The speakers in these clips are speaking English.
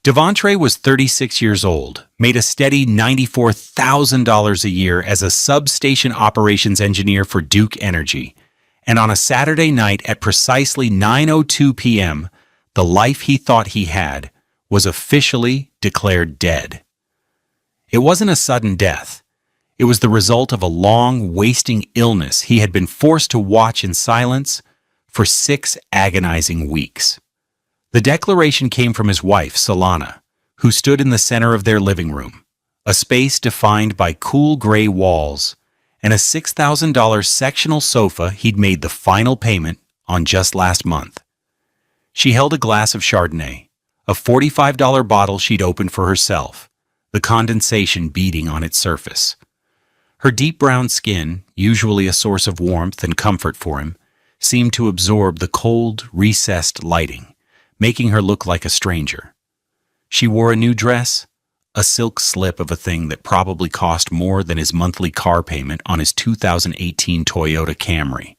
Devontre was 36 years old, made a steady $94,000 a year as a substation operations engineer for Duke Energy, and on a Saturday night at precisely 9:02 p.m., the life he thought he had was officially declared dead. It wasn't a sudden death. It was the result of a long, wasting illness he had been forced to watch in silence for 6 agonizing weeks. The declaration came from his wife, Solana, who stood in the center of their living room, a space defined by cool gray walls and a $6,000 sectional sofa he'd made the final payment on just last month. She held a glass of Chardonnay, a $45 bottle she'd opened for herself, the condensation beading on its surface. Her deep brown skin, usually a source of warmth and comfort for him, seemed to absorb the cold, recessed lighting, making her look like a stranger. She wore a new dress, a silk slip of a thing that probably cost more than his monthly car payment on his 2018 Toyota Camry.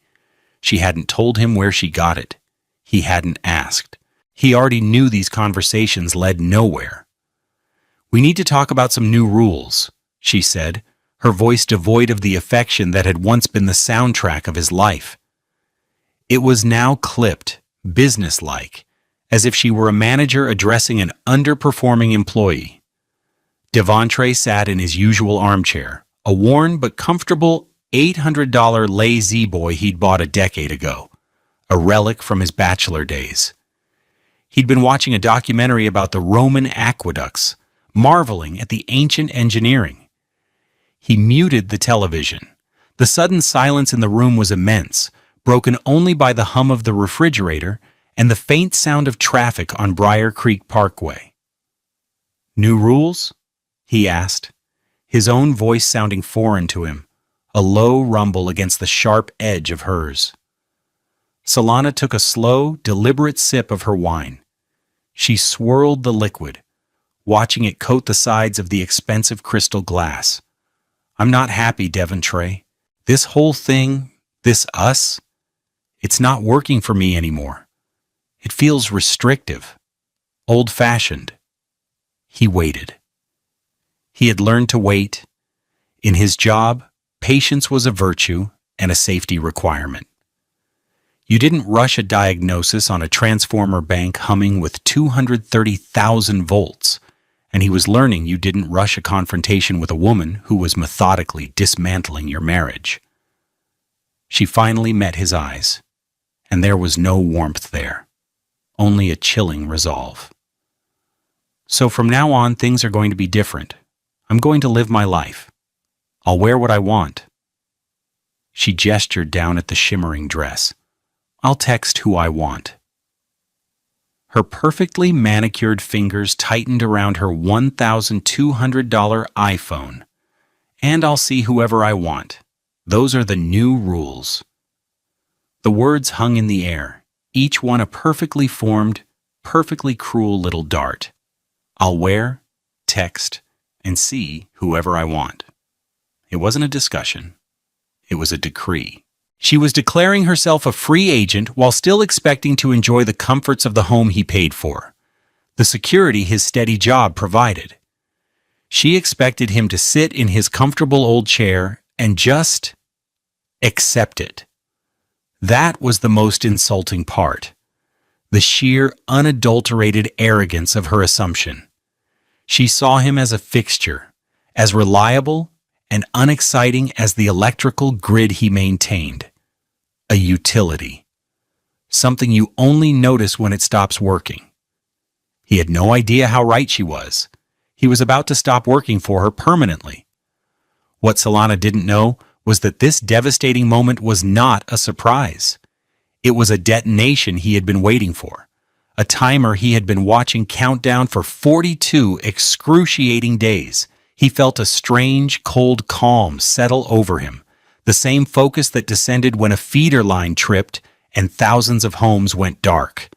She hadn't told him where she got it. He hadn't asked. He already knew these conversations led nowhere. "We need to talk about some new rules," she said, her voice devoid of the affection that had once been the soundtrack of his life. It was now clipped, businesslike, as if she were a manager addressing an underperforming employee. Devontre sat in his usual armchair, a worn but comfortable $800 Lazy Boy he'd bought a decade ago, a relic from his bachelor days. He'd been watching a documentary about the Roman aqueducts, marveling at the ancient engineering. He muted the television. The sudden silence in the room was immense, broken only by the hum of the refrigerator and the faint sound of traffic on Briar Creek Parkway. "New rules?" he asked, his own voice sounding foreign to him, a low rumble against the sharp edge of hers. Solana took a slow, deliberate sip of her wine. She swirled the liquid, watching it coat the sides of the expensive crystal glass. "I'm not happy, Devontre. This whole thing, this us, it's not working for me anymore. It feels restrictive, old-fashioned." He waited. He had learned to wait. In his job, patience was a virtue and a safety requirement. You didn't rush a diagnosis on a transformer bank humming with 230,000 volts, and he was learning you didn't rush a confrontation with a woman who was methodically dismantling your marriage. She finally met his eyes, and there was no warmth there. Only a chilling resolve. "So from now on, things are going to be different. I'm going to live my life. I'll wear what I want." She gestured down at the shimmering dress. "I'll text who I want." Her perfectly manicured fingers tightened around her $1,200 iPhone. "And I'll see whoever I want. Those are the new rules." The words hung in the air, each one a perfectly formed, perfectly cruel little dart. "I'll wear, text, and see whoever I want." It wasn't a discussion. It was a decree. She was declaring herself a free agent while still expecting to enjoy the comforts of the home he paid for, the security his steady job provided. She expected him to sit in his comfortable old chair and just accept it. That was the most insulting part, the sheer, unadulterated arrogance of her assumption. She saw him as a fixture, as reliable and unexciting as the electrical grid he maintained. A utility. Something you only notice when it stops working. He had no idea how right she was. He was about to stop working for her permanently. What Solana didn't know was that this devastating moment was not a surprise. It was a detonation he had been waiting for, a timer he had been watching count down for 42 excruciating days. He felt a strange, cold calm settle over him, the same focus that descended when a feeder line tripped and thousands of homes went dark.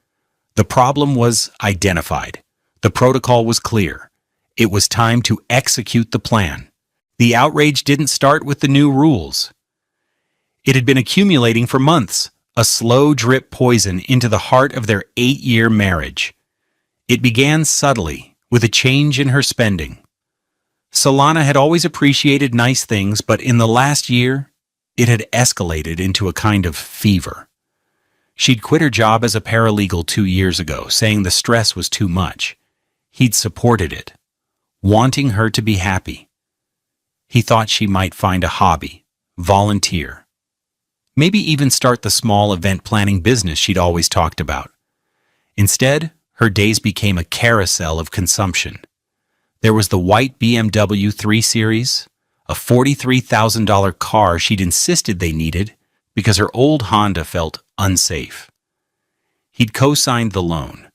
The problem was identified. The protocol was clear. It was time to execute the plan. The outrage didn't start with the new rules. It had been accumulating for months, a slow drip poison into the heart of their 8-year marriage. It began subtly, with a change in her spending. Solana had always appreciated nice things, but in the last year, it had escalated into a kind of fever. She'd quit her job as a paralegal 2 years ago, saying the stress was too much. He'd supported it, wanting her to be happy. He thought she might find a hobby, volunteer, maybe even start the small event planning business she'd always talked about. Instead, her days became a carousel of consumption. There was the white BMW 3 Series, a $43,000 car she'd insisted they needed because her old Honda felt unsafe. He'd co-signed the loan,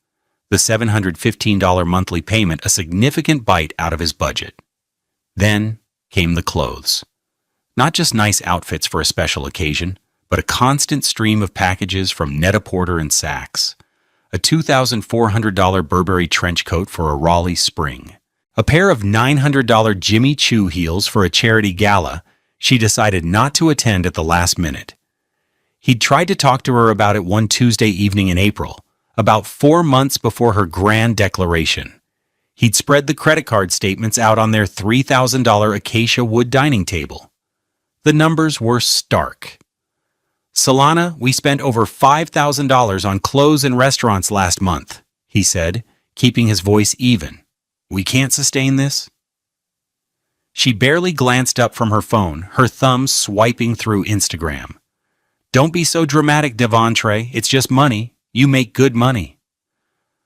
the $715 monthly payment a significant bite out of his budget. Then came the clothes. Not just nice outfits for a special occasion, but a constant stream of packages from Net-a-Porter and Saks. A $2,400 Burberry trench coat for a Raleigh spring. A pair of $900 Jimmy Choo heels for a charity gala she decided not to attend at the last minute. He'd tried to talk to her about it one Tuesday evening in April, about 4 months before her grand declaration. He'd spread the credit card statements out on their $3,000 acacia wood dining table. The numbers were stark. "Solana, we spent over $5,000 on clothes and restaurants last month," he said, keeping his voice even. "We can't sustain this." She barely glanced up from her phone, her thumbs swiping through Instagram. "Don't be so dramatic, Devontre. It's just money. You make good money."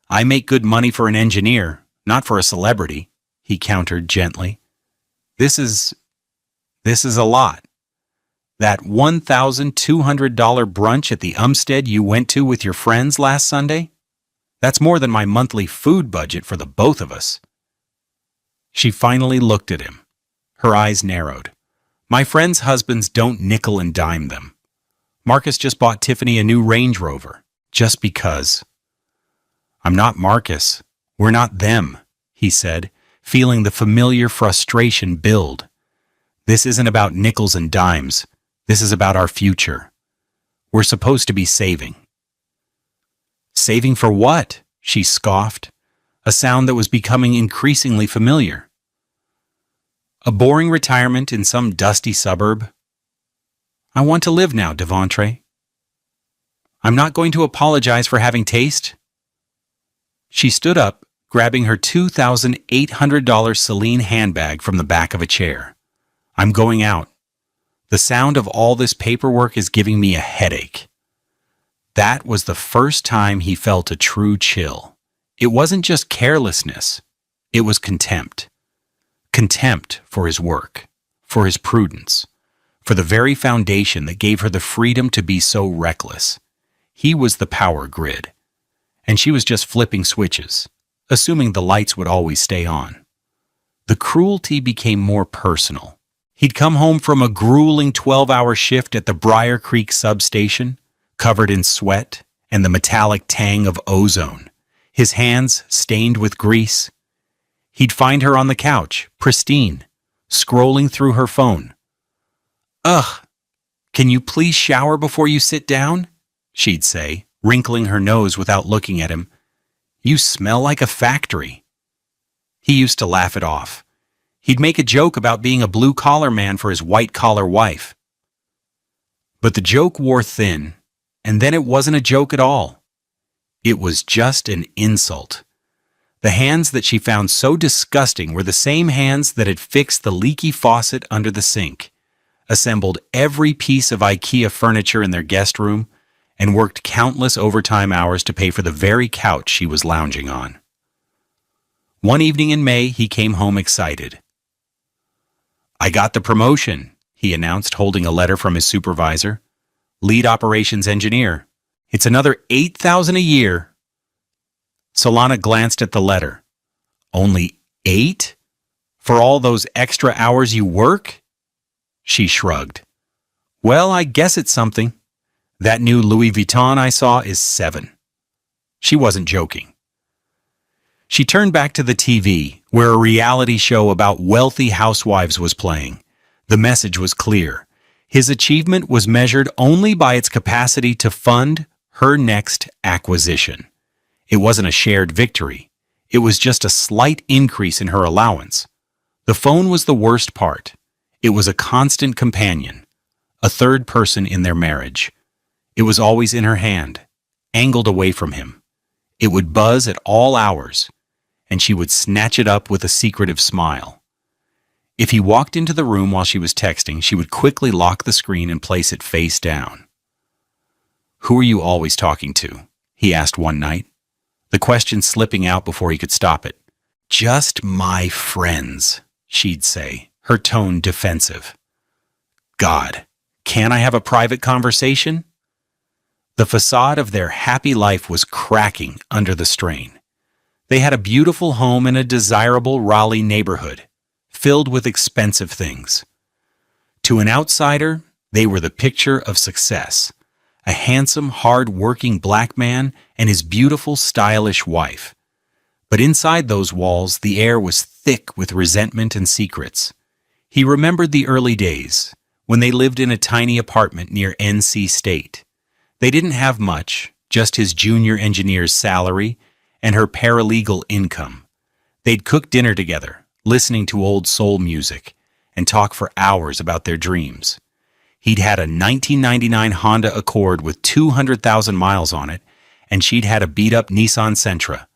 "I make good money for an engineer, not for a celebrity," he countered gently. This is a lot. That $1,200 brunch at the Umstead you went to with your friends last Sunday? That's more than my monthly food budget for the both of us." She finally looked at him. Her eyes narrowed. "My friends' husbands don't nickel and dime them. Marcus just bought Tiffany a new Range Rover, just because." "I'm not Marcus. We're not them," he said, feeling the familiar frustration build. "This isn't about nickels and dimes. This is about our future. We're supposed to be saving." "Saving for what?" she scoffed, a sound that was becoming increasingly familiar. "A boring retirement in some dusty suburb. I want to live now, Devontre. I'm not going to apologize for having taste." She stood up, grabbing her $2,800 Celine handbag from the back of a chair. "I'm going out. The sound of all this paperwork is giving me a headache." That was the first time he felt a true chill. It wasn't just carelessness. It was contempt. Contempt for his work, for his prudence, for the very foundation that gave her the freedom to be so reckless. He was the power grid, and she was just flipping switches, assuming the lights would always stay on. The cruelty became more personal. He'd come home from a grueling 12-hour shift at the Briar Creek substation, covered in sweat and the metallic tang of ozone, his hands stained with grease. He'd find her on the couch, pristine, scrolling through her phone. "Ugh, can you please shower before you sit down?" she'd say, wrinkling her nose without looking at him. "You smell like a factory." He used to laugh it off. He'd make a joke about being a blue-collar man for his white-collar wife. But the joke wore thin, and then it wasn't a joke at all. It was just an insult. The hands that she found so disgusting were the same hands that had fixed the leaky faucet under the sink, assembled every piece of IKEA furniture in their guest room, and worked countless overtime hours to pay for the very couch she was lounging on. One evening in May, he came home excited. "I got the promotion," he announced, holding a letter from his supervisor. "Lead operations engineer. It's another $8,000 a year." Solana glanced at the letter. "Only 8? For all those extra hours you work?" She shrugged. "Well, I guess it's something. That new Louis Vuitton I saw is 7. She wasn't joking. She turned back to the TV, where a reality show about wealthy housewives was playing. The message was clear. His achievement was measured only by its capacity to fund her next acquisition. It wasn't a shared victory. It was just a slight increase in her allowance. The phone was the worst part. It was a constant companion, a third person in their marriage. It was always in her hand, angled away from him. It would buzz at all hours, and she would snatch it up with a secretive smile. If he walked into the room while she was texting, she would quickly lock the screen and place it face down. "Who are you always talking to?" he asked one night, the question slipping out before he could stop it. "Just my friends," she'd say, her tone defensive. "God, can't I have a private conversation?" The facade of their happy life was cracking under the strain. They had a beautiful home in a desirable Raleigh neighborhood, filled with expensive things. To an outsider, they were the picture of success. A handsome, hard-working black man and his beautiful, stylish wife. But inside those walls, the air was thick with resentment and secrets. He remembered the early days, when they lived in a tiny apartment near NC State. They didn't have much, just his junior engineer's salary and her paralegal income. They'd cook dinner together, listening to old soul music, and talk for hours about their dreams. He'd had a 1999 Honda Accord with 200,000 miles on it, and she'd had a beat-up Nissan Sentra.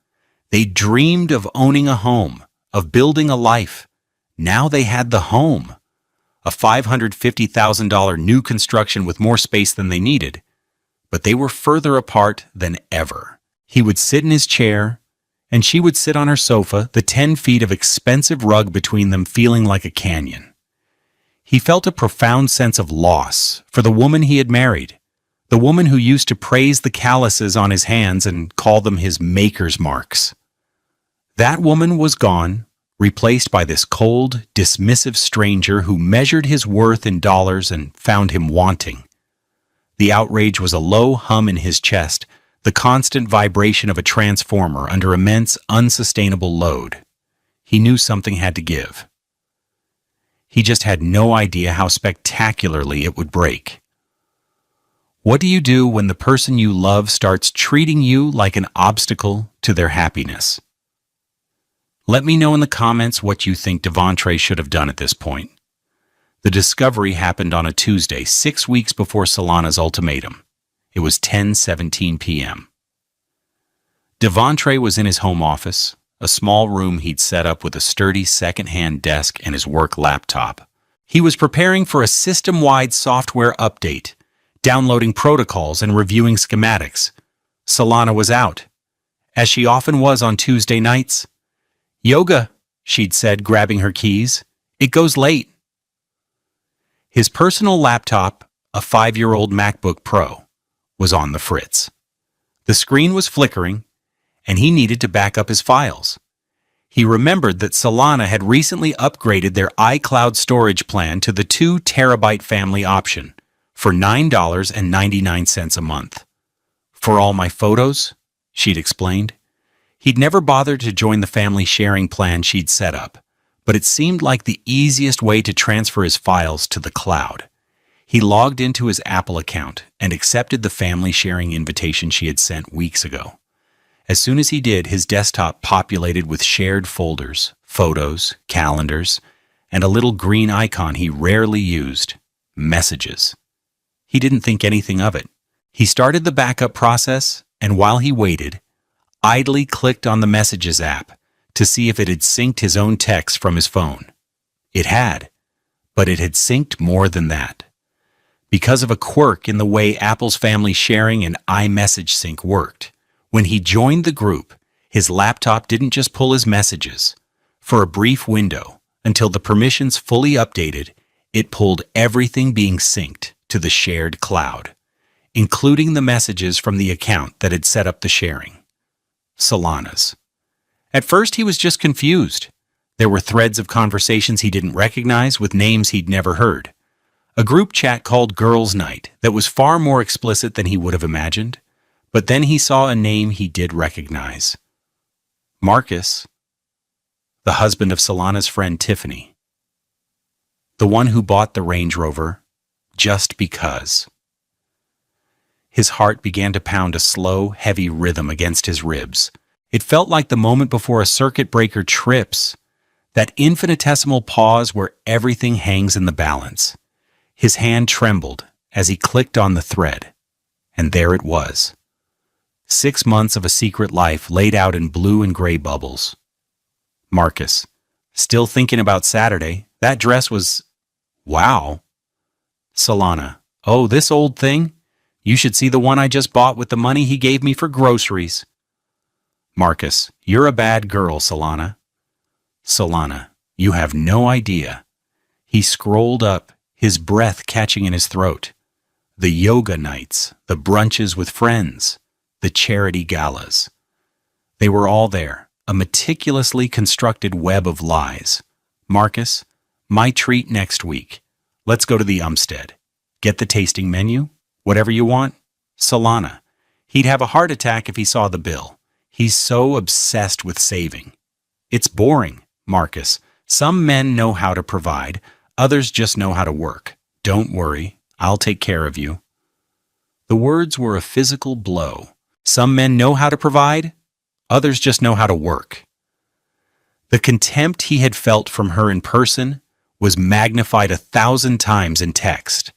They dreamed of owning a home, of building a life. Now they had the home. A $550,000 new construction with more space than they needed. But they were further apart than ever. He would sit in his chair, and she would sit on her sofa, the 10 feet of expensive rug between them feeling like a canyon. He felt a profound sense of loss for the woman he had married, the woman who used to praise the calluses on his hands and call them his maker's marks. That woman was gone, replaced by this cold, dismissive stranger who measured his worth in dollars and found him wanting. The outrage was a low hum in his chest, the constant vibration of a transformer under immense, unsustainable load. He knew something had to give. He just had no idea how spectacularly it would break. What do you do when the person you love starts treating you like an obstacle to their happiness? Let me know in the comments what you think Devontre should have done at this point. The discovery happened on a Tuesday, 6 weeks before Solana's ultimatum. It was 10:17 p.m. Devontre was in his home office, a small room he'd set up with a sturdy second-hand desk and his work laptop. He was preparing for a system-wide software update, downloading protocols and reviewing schematics. Solana was out, as she often was on Tuesday nights. "Yoga," she'd said, grabbing her keys. "It goes late." His personal laptop, a 5-year-old MacBook Pro, was on the fritz. The screen was flickering, and he needed to back up his files. He remembered that Solana had recently upgraded their iCloud storage plan to the 2-terabyte family option for $9.99 a month. "For all my photos," she'd explained. He'd never bothered to join the family sharing plan she'd set up, but it seemed like the easiest way to transfer his files to the cloud. He logged into his Apple account and accepted the family sharing invitation she had sent weeks ago. As soon as he did, his desktop populated with shared folders, photos, calendars, and a little green icon he rarely used, messages. He didn't think anything of it. He started the backup process, and while he waited, idly clicked on the Messages app to see if it had synced his own text from his phone. It had, but it had synced more than that. Because of a quirk in the way Apple's family sharing and iMessage sync worked, when he joined the group, his laptop didn't just pull his messages. For a brief window, until the permissions fully updated, it pulled everything being synced to the shared cloud, including the messages from the account that had set up the sharing. Solana's. At first, he was just confused. There were threads of conversations he didn't recognize with names he'd never heard. A group chat called Girls' Night that was far more explicit than he would have imagined. But then he saw a name he did recognize. Marcus, the husband of Solana's friend Tiffany. The one who bought the Range Rover just because. His heart began to pound a slow, heavy rhythm against his ribs. It felt like the moment before a circuit breaker trips, that infinitesimal pause where everything hangs in the balance. His hand trembled as he clicked on the thread, and there it was. 6 months of a secret life laid out in blue and gray bubbles. Marcus, still thinking about Saturday. That dress was... wow. Solana, oh, this old thing? You should see the one I just bought with the money he gave me for groceries. Marcus, you're a bad girl, Solana. Solana, you have no idea. He scrolled up, his breath catching in his throat. The yoga nights, the brunches with friends, the charity galas. They were all there, a meticulously constructed web of lies. Marcus, my treat next week. Let's go to the Umstead. Get the tasting menu? Whatever you want? Solana. He'd have a heart attack if he saw the bill. He's so obsessed with saving. It's boring, Marcus. Some men know how to provide, others just know how to work. Don't worry, I'll take care of you. The words were a physical blow. Some men know how to provide, others just know how to work. The contempt he had felt from her in person was magnified 1,000 times in text.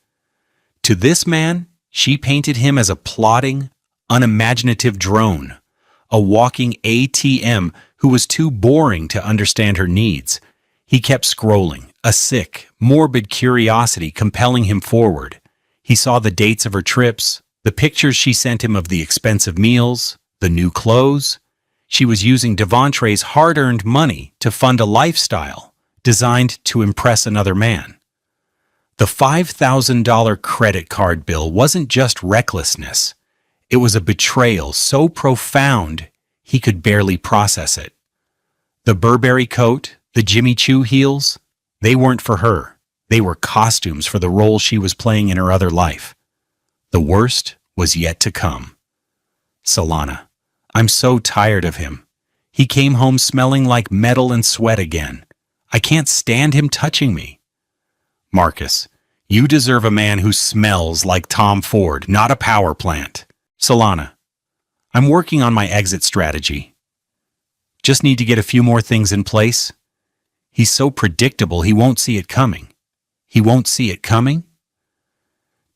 To this man, she painted him as a plodding, unimaginative drone, a walking ATM who was too boring to understand her needs. He kept scrolling, a sick, morbid curiosity compelling him forward. He saw the dates of her trips, the pictures she sent him of the expensive meals, the new clothes. She was using Devantre's hard-earned money to fund a lifestyle designed to impress another man. The $5,000 credit card bill wasn't just recklessness. It was a betrayal so profound he could barely process it. The Burberry coat, the Jimmy Choo heels, they weren't for her. They were costumes for the role she was playing in her other life. The worst was yet to come. Solana, I'm so tired of him. He came home smelling like metal and sweat again. I can't stand him touching me. Marcus, you deserve a man who smells like Tom Ford, not a power plant. Solana, I'm working on my exit strategy. Just need to get a few more things in place. He's so predictable he won't see it coming. He won't see it coming?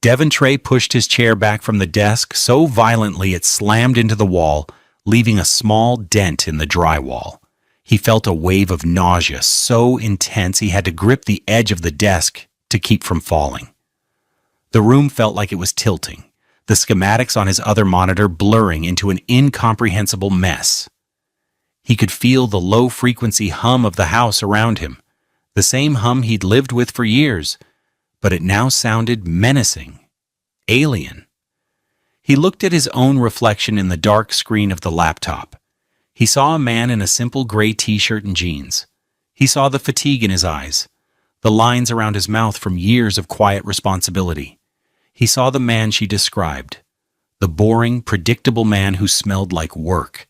Devontre pushed his chair back from the desk so violently it slammed into the wall, leaving a small dent in the drywall. He felt a wave of nausea so intense he had to grip the edge of the desk to keep from falling. The room felt like it was tilting, the schematics on his other monitor blurring into an incomprehensible mess. He could feel the low-frequency hum of the house around him, the same hum he'd lived with for years, but it now sounded menacing, alien. He looked at his own reflection in the dark screen of the laptop. He saw a man in a simple gray t-shirt and jeans. He saw the fatigue in his eyes, the lines around his mouth from years of quiet responsibility. He saw the man she described, the boring, predictable man who smelled like work.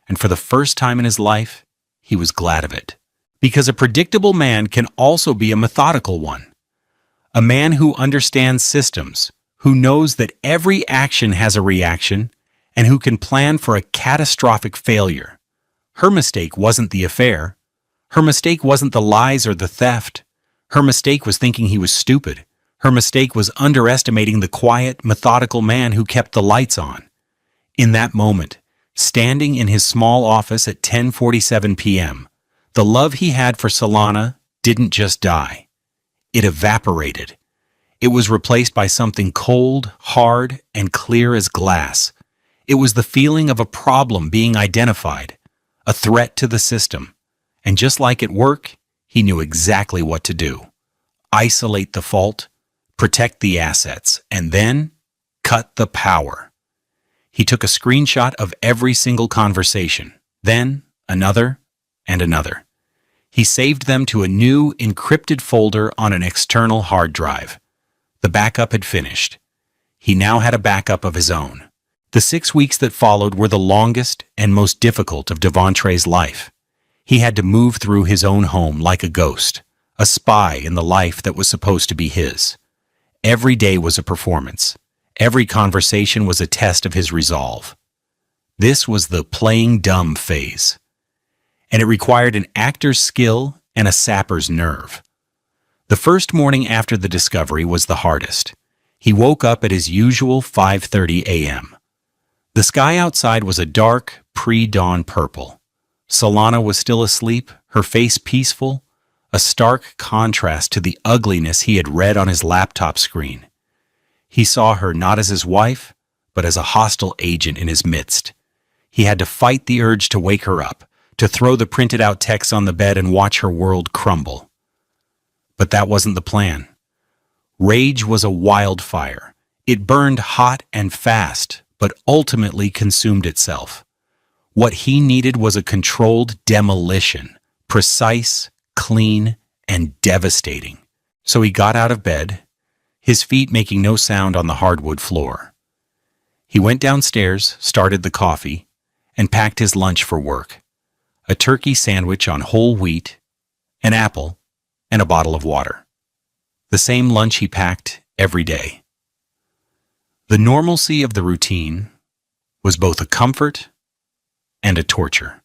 And for the first time in his life, he was glad of it. Because a predictable man can also be a methodical one. A man who understands systems, who knows that every action has a reaction, and who can plan for a catastrophic failure. Her mistake wasn't the affair. Her mistake wasn't the lies or the theft. Her mistake was thinking he was stupid. Her mistake was underestimating the quiet, methodical man who kept the lights on. In that moment, standing in his small office at 10:47 p.m., the love he had for Solana didn't just die. It evaporated. It was replaced by something cold, hard, and clear as glass. It was the feeling of a problem being identified, a threat to the system. And just like at work, he knew exactly what to do. Isolate the fault, protect the assets, and then cut the power. He took a screenshot of every single conversation, then another and another. He saved them to a new, encrypted folder on an external hard drive. The backup had finished. He now had a backup of his own. The 6 weeks that followed were the longest and most difficult of Devantre's life. He had to move through his own home like a ghost, a spy in the life that was supposed to be his. Every day was a performance. Every conversation was a test of his resolve. This was the playing dumb phase, and it required an actor's skill and a sapper's nerve. The first morning after the discovery was the hardest. He woke up at his usual 5:30 a.m. The sky outside was a dark, pre-dawn purple. Solana was still asleep, her face peaceful, a stark contrast to the ugliness he had read on his laptop screen. He saw her not as his wife, but as a hostile agent in his midst. He had to fight the urge to wake her up, to throw the printed-out text on the bed and watch her world crumble. But that wasn't the plan. Rage was a wildfire. It burned hot and fast, but ultimately consumed itself. What he needed was a controlled demolition, precise, clean, and devastating. So he got out of bed, his feet making no sound on the hardwood floor. He went downstairs, started the coffee, and packed his lunch for work. A turkey sandwich on whole wheat, an apple, and a bottle of water. The same lunch he packed every day. The normalcy of the routine was both a comfort and a torture.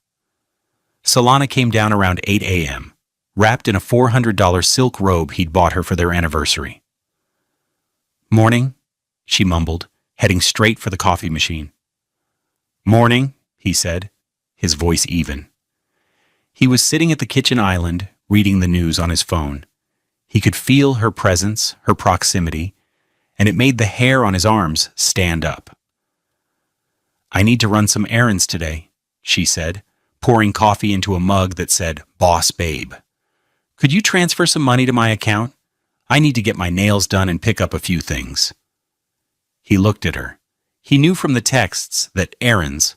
Solana came down around 8 a.m., wrapped in a $400 silk robe he'd bought her for their anniversary. "Morning," she mumbled, heading straight for the coffee machine. "Morning," he said, his voice even. He was sitting at the kitchen island, reading the news on his phone. He could feel her presence, her proximity, and it made the hair on his arms stand up. "I need to run some errands today," she said, pouring coffee into a mug that said, "Boss Babe. Could you transfer some money to my account? I need to get my nails done and pick up a few things." He looked at her. He knew from the texts that errands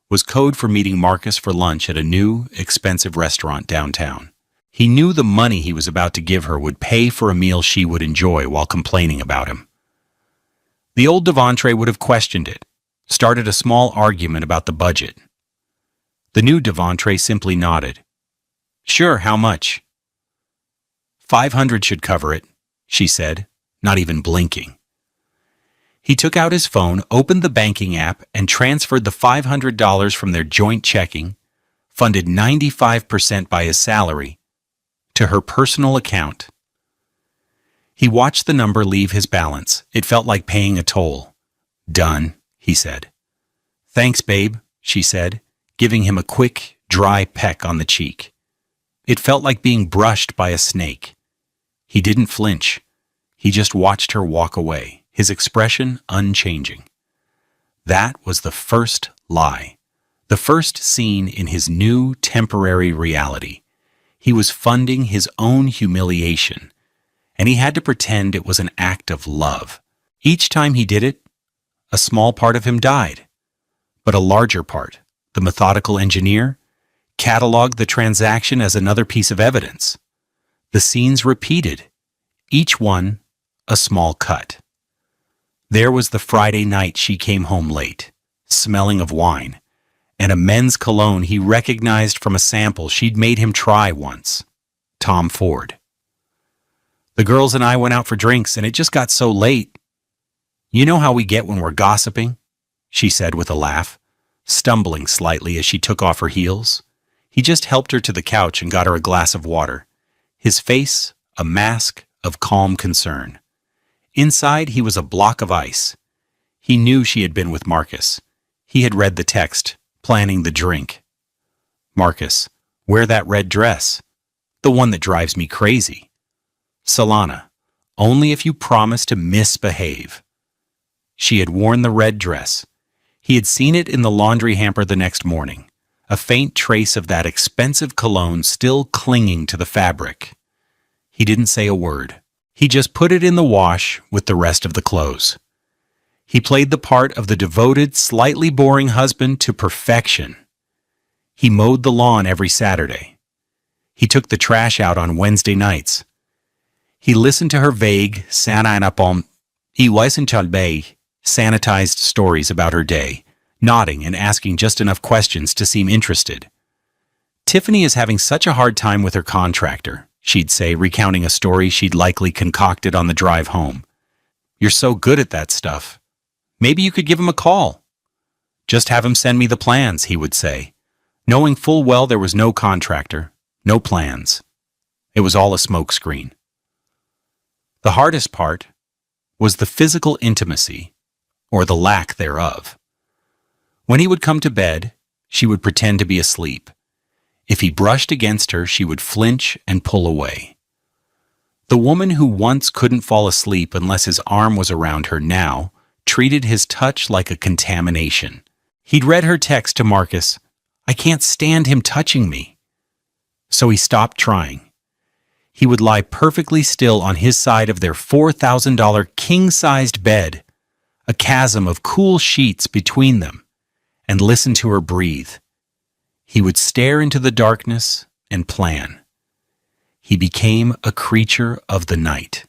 was code for meeting Marcus for lunch at a new, expensive restaurant downtown. He knew the money he was about to give her would pay for a meal she would enjoy while complaining about him. The old Devontre would have questioned it, started a small argument about the budget. The new Devontre simply nodded. "Sure, how much?" "500 should cover it," she said, not even blinking. He took out his phone, opened the banking app, and transferred the $500 from their joint checking, funded 95% by his salary, to her personal account. He watched the number leave his balance. It felt like paying a toll. "Done," he said. "Thanks, babe," she said, giving him a quick, dry peck on the cheek. It felt like being brushed by a snake. He didn't flinch. He just watched her walk away, his expression unchanging. That was the first lie, the first scene in his new temporary reality. He was funding his own humiliation, and he had to pretend it was an act of love. Each time he did it, a small part of him died, but a larger part, the methodical engineer, cataloged the transaction as another piece of evidence. The scenes repeated, each one a small cut. There was the Friday night she came home late, smelling of wine, and a men's cologne he recognized from a sample she'd made him try once. Tom Ford. "The girls and I went out for drinks, and it just got so late. You know how we get when we're gossiping," she said with a laugh, stumbling slightly as she took off her heels. He just helped her to the couch and got her a glass of water, his face a mask of calm concern. Inside, he was a block of ice. He knew she had been with Marcus. He had read the text, planning the drink. "Marcus, wear that red dress. The one that drives me crazy." "Solana, only if you promise to misbehave." She had worn the red dress. He had seen it in the laundry hamper the next morning, a faint trace of that expensive cologne still clinging to the fabric. He didn't say a word. He just put it in the wash with the rest of the clothes. He played the part of the devoted, slightly boring husband to perfection. He mowed the lawn every Saturday. He took the trash out on Wednesday nights. He listened to her vague, sanitized stories about her day, nodding and asking just enough questions to seem interested. "Tiffany is having such a hard time with her contractor," she'd say, recounting a story she'd likely concocted on the drive home. "You're so good at that stuff. Maybe you could give him a call." Just have him send me the plans, he would say, knowing full well there was no contractor, no plans. It was all a smokescreen. The hardest part was the physical intimacy, or the lack thereof. When he would come to bed, she would pretend to be asleep. If he brushed against her, she would flinch and pull away. The woman who once couldn't fall asleep unless his arm was around her now treated his touch like a contamination. He'd read her text to Marcus, "I can't stand him touching me." So he stopped trying. He would lie perfectly still on his side of their $4,000 king-sized bed, a chasm of cool sheets between them, and listen to her breathe. He would stare into the darkness and plan. He became a creature of the night.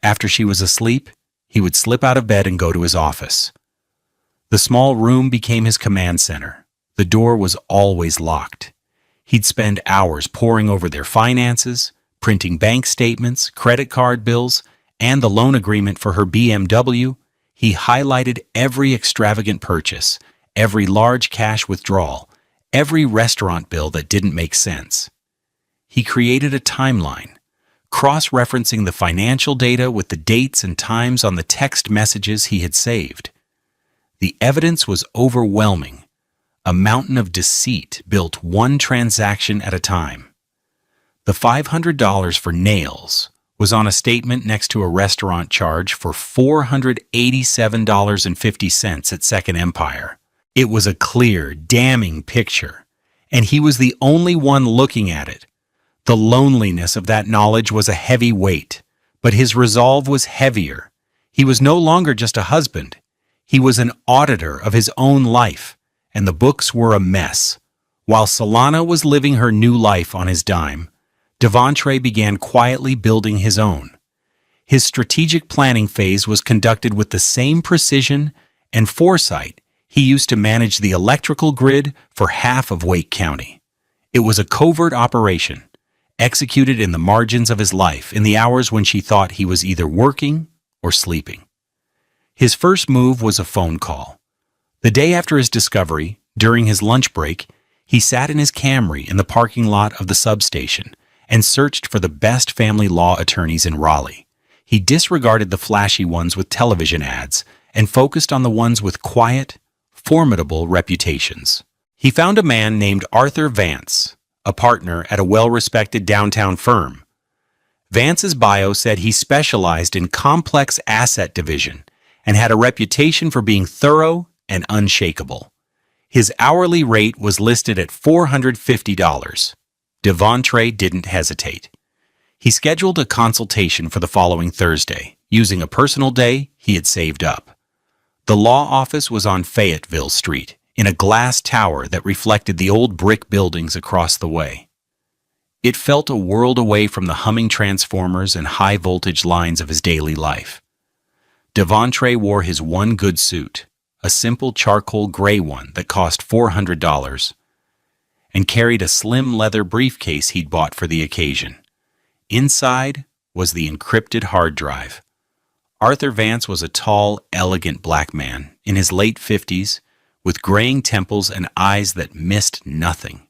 After she was asleep, he would slip out of bed and go to his office. The small room became his command center. The door was always locked. He'd spend hours poring over their finances, printing bank statements, credit card bills, and the loan agreement for her BMW. He highlighted every extravagant purchase, every large cash withdrawal, every restaurant bill that didn't make sense. He created a timeline, cross-referencing the financial data with the dates and times on the text messages he had saved. The evidence was overwhelming. A mountain of deceit built one transaction at a time. The $500 for nails was on a statement next to a restaurant charge for $487.50 at Second Empire. It was a clear, damning picture, and he was the only one looking at it. The loneliness of that knowledge was a heavy weight, but his resolve was heavier. He was no longer just a husband. He was an auditor of his own life, and the books were a mess. While Solana was living her new life on his dime, Devontre began quietly building his own. His strategic planning phase was conducted with the same precision and foresight he used to manage the electrical grid for half of Wake County. It was a covert operation, executed in the margins of his life in the hours when she thought he was either working or sleeping. His first move was a phone call. The day after his discovery, during his lunch break, he sat in his Camry in the parking lot of the substation and searched for the best family law attorneys in Raleigh. He disregarded the flashy ones with television ads and focused on the ones with quiet, formidable reputations. He found a man named Arthur Vance, a partner at a well-respected downtown firm. Vance's bio said he specialized in complex asset division and had a reputation for being thorough and unshakable. His hourly rate was listed at $450. Devontre didn't hesitate. He scheduled a consultation for the following Thursday, using a personal day he had saved up. The law office was on Fayetteville Street, in a glass tower that reflected the old brick buildings across the way. It felt a world away from the humming transformers and high-voltage lines of his daily life. Devontre wore his one good suit, a simple charcoal gray one that cost $400, and carried a slim leather briefcase he'd bought for the occasion. Inside was the encrypted hard drive. Arthur Vance was a tall, elegant black man in his late 50s, with graying temples and eyes that missed nothing.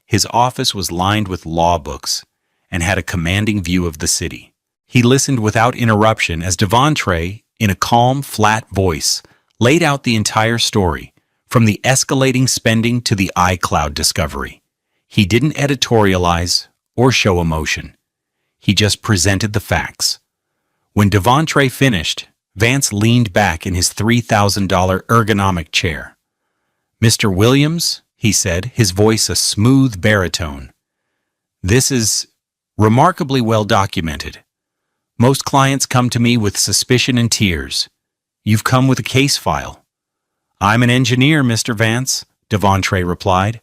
His office was lined with law books and had a commanding view of the city. He listened without interruption as Devontre, in a calm, flat voice, laid out the entire story, from the escalating spending to the iCloud discovery. He didn't editorialize or show emotion. He just presented the facts. When Devontre finished, Vance leaned back in his $3,000 ergonomic chair. "Mr. Williams," he said, his voice a smooth baritone, "this is remarkably well documented. Most clients come to me with suspicion and tears. You've come with a case file." "I'm an engineer, Mr. Vance," Devontre replied.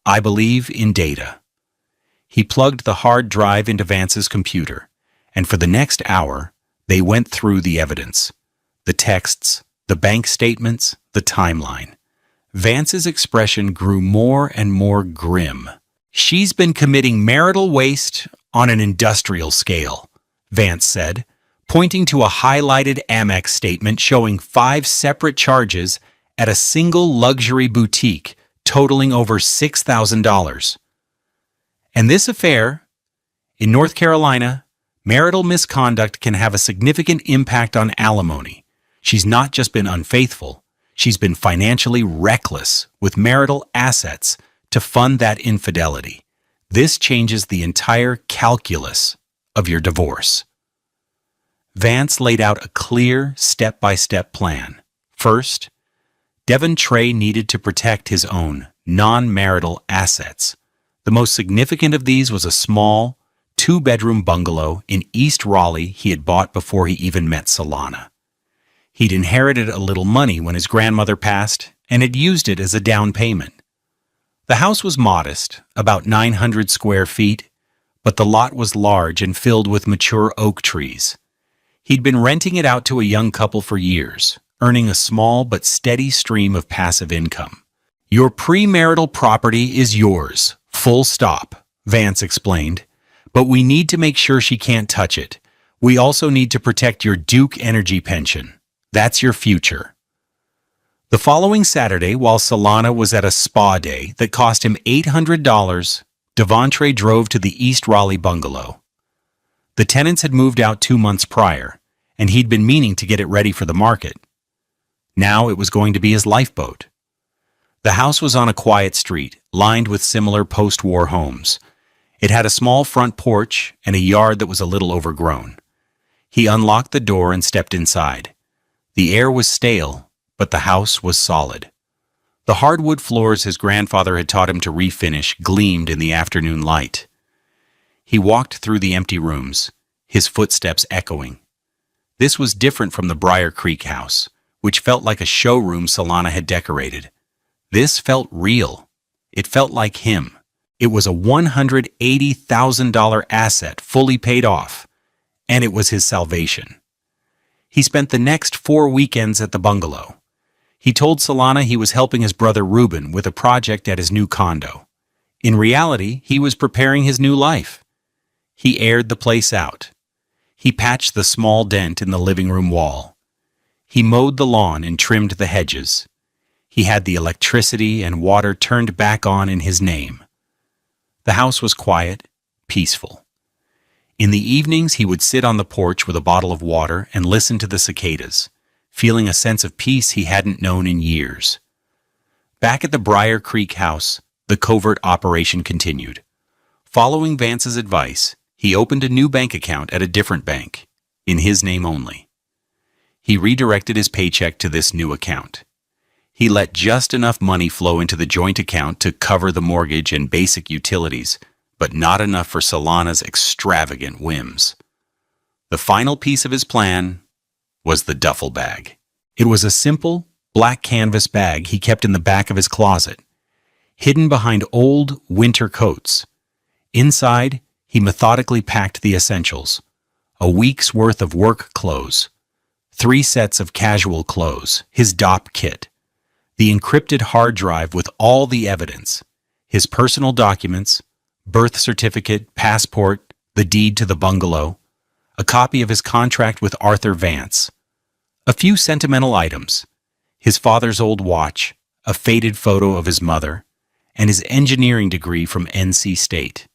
"I believe in data." He plugged the hard drive into Vance's computer, and for the next hour, they went through the evidence. The texts, the bank statements, the timeline. Vance's expression grew more and more grim. "She's been committing marital waste on an industrial scale," Vance said, pointing to a highlighted Amex statement showing 5 separate charges at a single luxury boutique totaling over $6,000. And this affair, in North Carolina, marital misconduct can have a significant impact on alimony. She's not just been unfaithful, she's been financially reckless with marital assets to fund that infidelity. This changes the entire calculus of your divorce. Vance laid out a clear, step-by-step plan. First, Devon Trey needed to protect his own non-marital assets. The most significant of these was a small, two-bedroom bungalow in East Raleigh he had bought before he even met Solana. He'd inherited a little money when his grandmother passed and had used it as a down payment. The house was modest, about 900 square feet, but the lot was large and filled with mature oak trees. He'd been renting it out to a young couple for years, earning a small but steady stream of passive income. "Your premarital property is yours, full stop," Vance explained. "But we need to make sure she can't touch it. We also need to protect your Duke Energy pension. That's your future." The following Saturday, while Solana was at a spa day that cost him $800, Devontre drove to the East Raleigh bungalow. The tenants had moved out 2 months prior, and he'd been meaning to get it ready for the market. Now it was going to be his lifeboat. The house was on a quiet street, lined with similar post-war homes. It had a small front porch and a yard that was a little overgrown. He unlocked the door and stepped inside. The air was stale, but the house was solid. The hardwood floors his grandfather had taught him to refinish gleamed in the afternoon light. He walked through the empty rooms, his footsteps echoing. This was different from the Briar Creek house, which felt like a showroom Solana had decorated. This felt real. It felt like him. It was a $180,000 asset fully paid off, and it was his salvation. He spent the next 4 weekends at the bungalow. He told Solana he was helping his brother Ruben with a project at his new condo. In reality, he was preparing his new life. He aired the place out. He patched the small dent in the living room wall. He mowed the lawn and trimmed the hedges. He had the electricity and water turned back on in his name. The house was quiet, peaceful. In the evenings, he would sit on the porch with a bottle of water and listen to the cicadas, feeling a sense of peace he hadn't known in years. Back at the Briar Creek house, the covert operation continued. Following Vance's advice, he opened a new bank account at a different bank, in his name only. He redirected his paycheck to this new account. He let just enough money flow into the joint account to cover the mortgage and basic utilities, but not enough for Solana's extravagant whims. The final piece of his plan was the duffel bag. It was a simple, black canvas bag he kept in the back of his closet, hidden behind old winter coats. Inside, he methodically packed the essentials: a week's worth of work clothes, 3 sets of casual clothes, his DOP kit, the encrypted hard drive with all the evidence, his personal documents, birth certificate, passport, the deed to the bungalow, a copy of his contract with Arthur Vance, a few sentimental items, his father's old watch, a faded photo of his mother, and his engineering degree from NC State.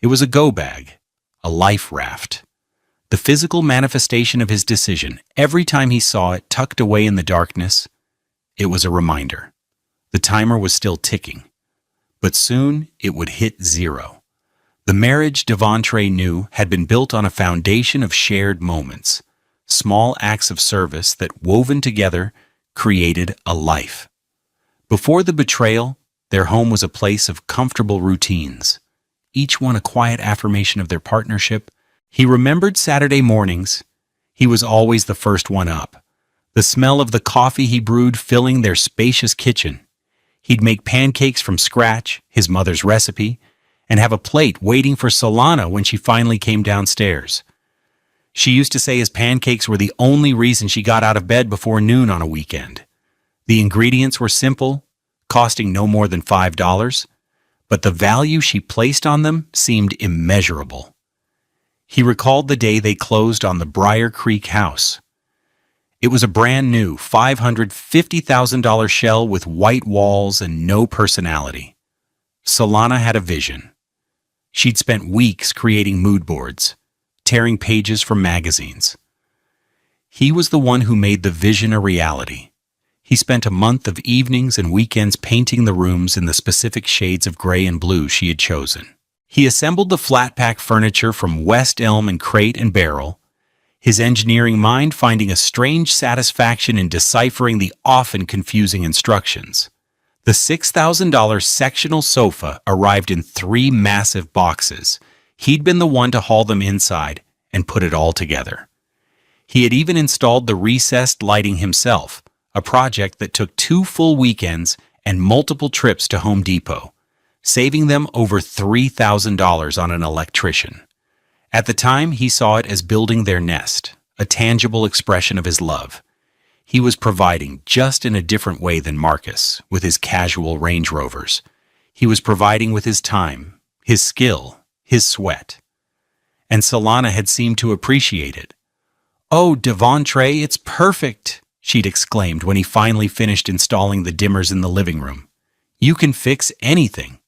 It was a go bag, a life raft. The physical manifestation of his decision, every time he saw it tucked away in the darkness, it was a reminder. The timer was still ticking, but soon it would hit 0. The marriage Devontre knew had been built on a foundation of shared moments, small acts of service that, woven together, created a life. Before the betrayal, their home was a place of comfortable routines, each one a quiet affirmation of their partnership. He remembered Saturday mornings. He was always the first one up. The smell of the coffee he brewed filling their spacious kitchen. He'd make pancakes from scratch, his mother's recipe, and have a plate waiting for Solana when she finally came downstairs. She used to say his pancakes were the only reason she got out of bed before noon on a weekend. The ingredients were simple, costing no more than $5, but the value she placed on them seemed immeasurable. He recalled the day they closed on the Briar Creek house. It was a brand new $550,000 shell with white walls and no personality. Solana had a vision. She'd spent weeks creating mood boards, tearing pages from magazines. He was the one who made the vision a reality. He spent a month of evenings and weekends painting the rooms in the specific shades of gray and blue she had chosen. He assembled the flat-pack furniture from West Elm and Crate and Barrel, his engineering mind finding a strange satisfaction in deciphering the often confusing instructions. The $6,000 sectional sofa arrived in 3 massive boxes. He'd been the one to haul them inside and put it all together. He had even installed the recessed lighting himself, a project that took 2 full weekends and multiple trips to Home Depot, saving them over $3,000 on an electrician. At the time, he saw it as building their nest, a tangible expression of his love. He was providing just in a different way than Marcus, with his casual Range Rovers. He was providing with his time, his skill, his sweat. And Solana had seemed to appreciate it. "Oh, Devontre, it's perfect," she'd exclaimed when he finally finished installing the dimmers in the living room. "You can fix anything."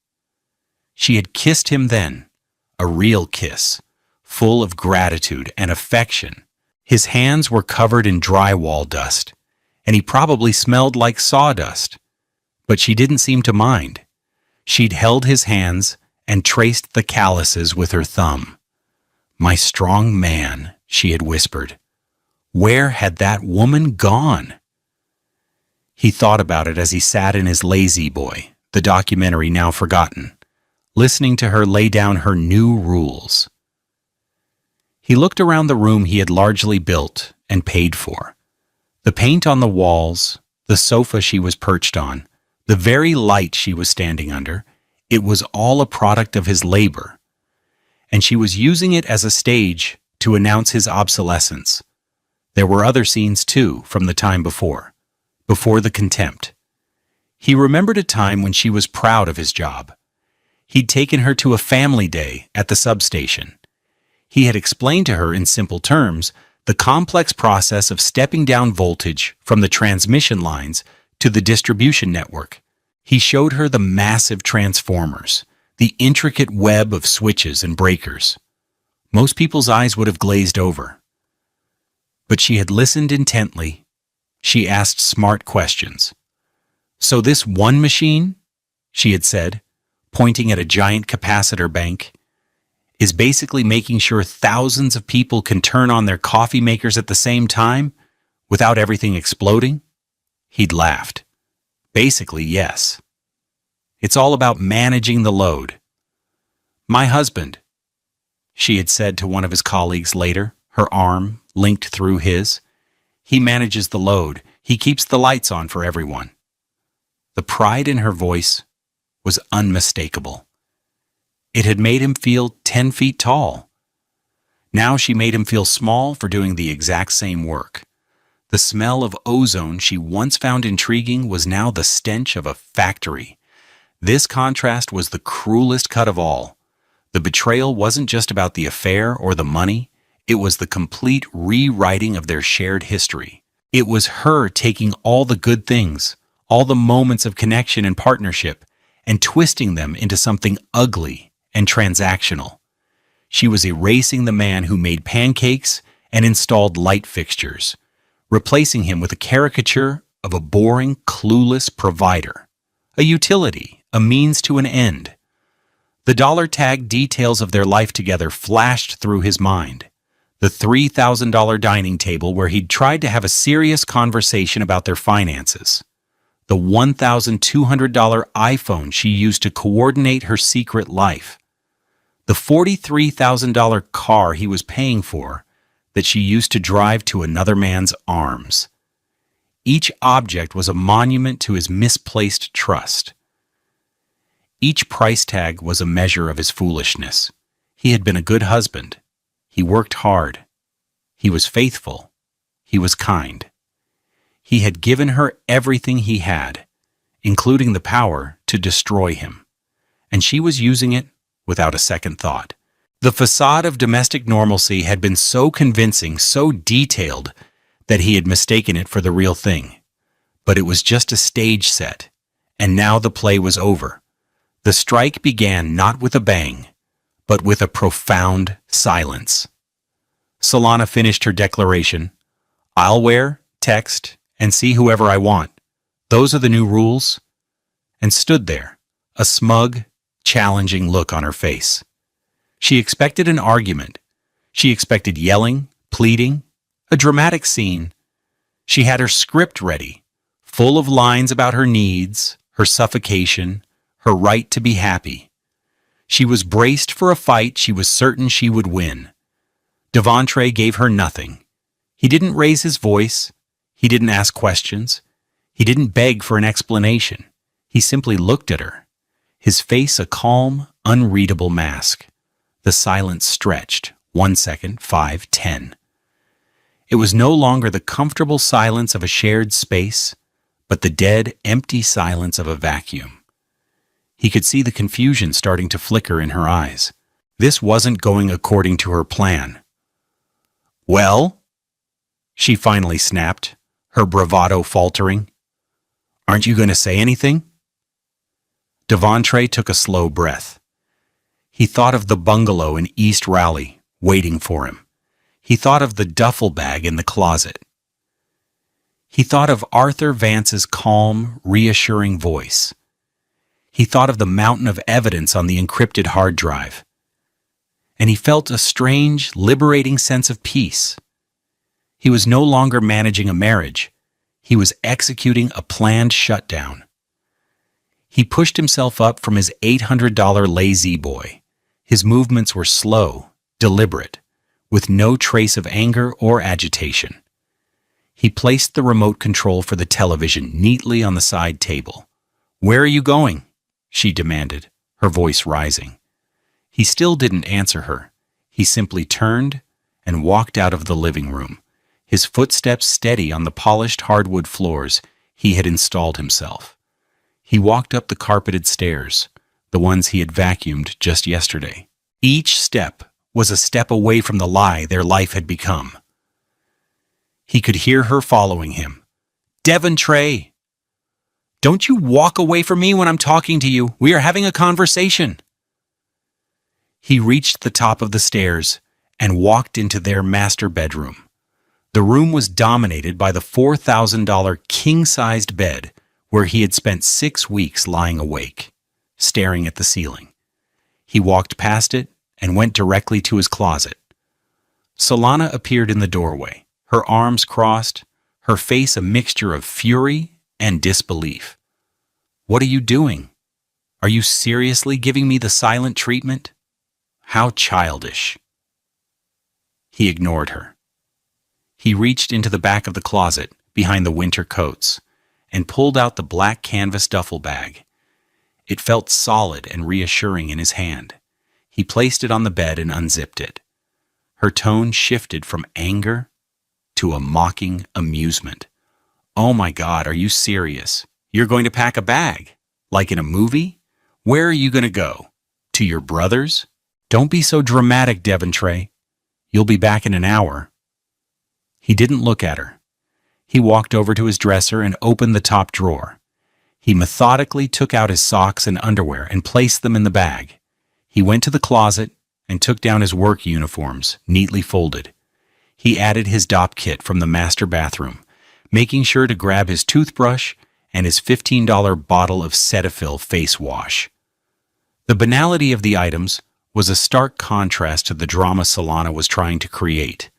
She had kissed him then, a real kiss, full of gratitude and affection. His hands were covered in drywall dust, and he probably smelled like sawdust. But she didn't seem to mind. She'd held his hands and traced the calluses with her thumb. "My strong man," she had whispered. Where had that woman gone? He thought about it as he sat in his Lazy Boy, the documentary now forgotten, listening to her lay down her new rules. He looked around the room he had largely built and paid for. The paint on the walls, the sofa she was perched on, the very light she was standing under, it was all a product of his labor. And she was using it as a stage to announce his obsolescence. There were other scenes, too, from the time before the contempt. He remembered a time when she was proud of his job. He'd taken her to a family day at the substation. He had explained to her in simple terms the complex process of stepping down voltage from the transmission lines to the distribution network. He showed her the massive transformers, the intricate web of switches and breakers. Most people's eyes would have glazed over. But she had listened intently. She asked smart questions. "So this one machine," she had said, pointing at a giant capacitor bank, "is basically making sure thousands of people can turn on their coffee makers at the same time without everything exploding?" He'd laughed. "Basically, yes. It's all about managing the load." "My husband," she had said to one of his colleagues later, her arm linked through his. "He manages the load. He keeps the lights on for everyone." The pride in her voice was unmistakable. It had made him feel 10 feet tall. Now she made him feel small for doing the exact same work. The smell of ozone she once found intriguing was now the stench of a factory. This contrast was the cruelest cut of all. The betrayal wasn't just about the affair or the money. It was the complete rewriting of their shared history. It was her taking all the good things, all the moments of connection and partnership, and twisting them into something ugly and transactional. She was erasing the man who made pancakes and installed light fixtures, replacing him with a caricature of a boring, clueless provider, a utility, a means to an end. The dollar tag details of their life together flashed through his mind. The $3,000 dining table where he'd tried to have a serious conversation about their finances. The $1,200 iPhone she used to coordinate her secret life. The $43,000 car he was paying for that she used to drive to another man's arms. Each object was a monument to his misplaced trust. Each price tag was a measure of his foolishness. He had been a good husband. He worked hard. He was faithful. He was kind. He had given her everything he had, including the power to destroy him. And she was using it without a second thought. The facade of domestic normalcy had been so convincing, so detailed, that he had mistaken it for the real thing. But it was just a stage set, and now the play was over. The strike began not with a bang, but with a profound silence. Solana finished her declaration. "I'll wear, text, and see whoever I want. Those are the new rules," and stood there, a smug, challenging look on her face. She expected an argument. She expected yelling, pleading, a dramatic scene. She had her script ready, full of lines about her needs, her suffocation, her right to be happy. She was braced for a fight she was certain she would win. Devontre gave her nothing. He didn't raise his voice. He didn't ask questions. He didn't beg for an explanation. He simply looked at her, his face a calm, unreadable mask. The silence stretched, 1 second, 5, 10. It was no longer the comfortable silence of a shared space, but the dead, empty silence of a vacuum. He could see the confusion starting to flicker in her eyes. This wasn't going according to her plan. "Well?" she finally snapped, her bravado faltering. "Aren't you going to say anything?" Devontre took a slow breath. He thought of the bungalow in East Raleigh, waiting for him. He thought of the duffel bag in the closet. He thought of Arthur Vance's calm, reassuring voice. He thought of the mountain of evidence on the encrypted hard drive. And he felt a strange, liberating sense of peace. He was no longer managing a marriage. He was executing a planned shutdown. He pushed himself up from his $800 lazy boy. His movements were slow, deliberate, with no trace of anger or agitation. He placed the remote control for the television neatly on the side table. "Where are you going?" she demanded, her voice rising. He still didn't answer her. He simply turned and walked out of the living room, his footsteps steady on the polished hardwood floors he had installed himself. He walked up the carpeted stairs, the ones he had vacuumed just yesterday. Each step was a step away from the lie their life had become. He could hear her following him. "Devontre! Don't you walk away from me when I'm talking to you. We are having a conversation." He reached the top of the stairs and walked into their master bedroom. The room was dominated by the $4,000 king-sized bed where he had spent 6 weeks lying awake, staring at the ceiling. He walked past it and went directly to his closet. Solana appeared in the doorway, her arms crossed, her face a mixture of fury and disbelief. "What are you doing? Are you seriously giving me the silent treatment? How childish." He ignored her. He reached into the back of the closet, behind the winter coats, and pulled out the black canvas duffel bag. It felt solid and reassuring in his hand. He placed it on the bed and unzipped it. Her tone shifted from anger to a mocking amusement. "Oh my God, are you serious? You're going to pack a bag? Like in a movie? Where are you going to go? To your brother's? Don't be so dramatic, Devontre. You'll be back in an hour." He didn't look at her. He walked over to his dresser and opened the top drawer. He methodically took out his socks and underwear and placed them in the bag. He went to the closet and took down his work uniforms, neatly folded. He added his DOP kit from the master bathroom, making sure to grab his toothbrush and his $15 bottle of Cetaphil face wash. The banality of the items was a stark contrast to the drama Solana was trying to create.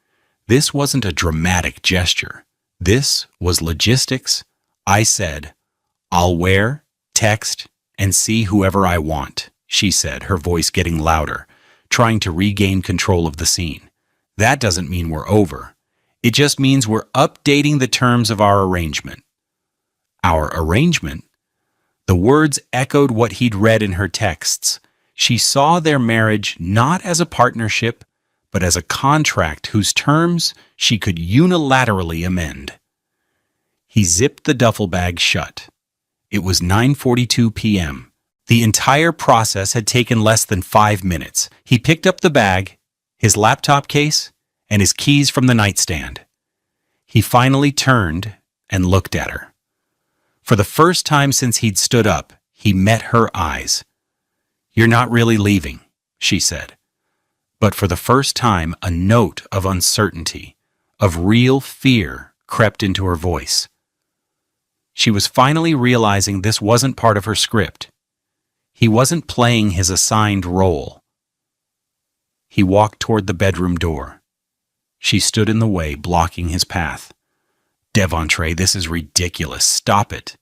This wasn't a dramatic gesture. This was logistics. I said, "I'll wear, text, and see whoever I want," she said, her voice getting louder, trying to regain control of the scene. "That doesn't mean we're over. It just means we're updating the terms of our arrangement." Our arrangement? The words echoed what he'd read in her texts. She saw their marriage not as a partnership, but as a contract whose terms she could unilaterally amend. He zipped the duffel bag shut. It was 9:42 p.m. The entire process had taken less than 5 minutes. He picked up the bag, his laptop case, and his keys from the nightstand. He finally turned and looked at her. For the first time since he'd stood up, he met her eyes. "You're not really leaving," she said. But for the first time, a note of uncertainty, of real fear, crept into her voice. She was finally realizing this wasn't part of her script. He wasn't playing his assigned role. He walked toward the bedroom door. She stood in the way, blocking his path. "Devontre, this is ridiculous. Stop it."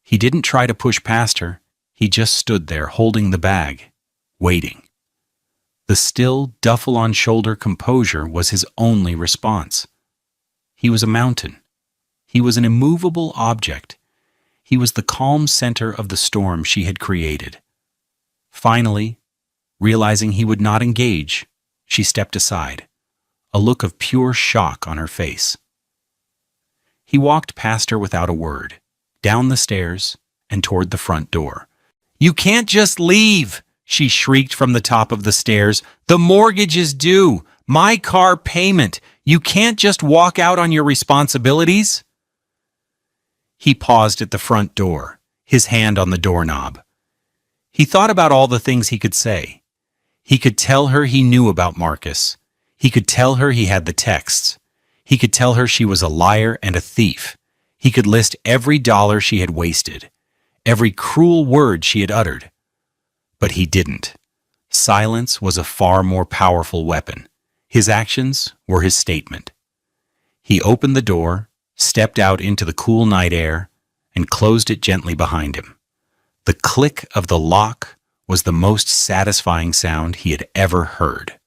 He didn't try to push past her. He just stood there, holding the bag, waiting. The still, duffel-on-shoulder composure was his only response. He was a mountain. He was an immovable object. He was the calm center of the storm she had created. Finally, realizing he would not engage, she stepped aside, a look of pure shock on her face. He walked past her without a word, down the stairs and toward the front door. "You can't just leave!" she shrieked from the top of the stairs. "The mortgage is due! My car payment! You can't just walk out on your responsibilities!" He paused at the front door, his hand on the doorknob. He thought about all the things he could say. He could tell her he knew about Marcus. He could tell her he had the texts. He could tell her she was a liar and a thief. He could list every dollar she had wasted, every cruel word she had uttered. But he didn't. Silence was a far more powerful weapon. His actions were his statement. He opened the door, stepped out into the cool night air, and closed it gently behind him. The click of the lock was the most satisfying sound he had ever heard.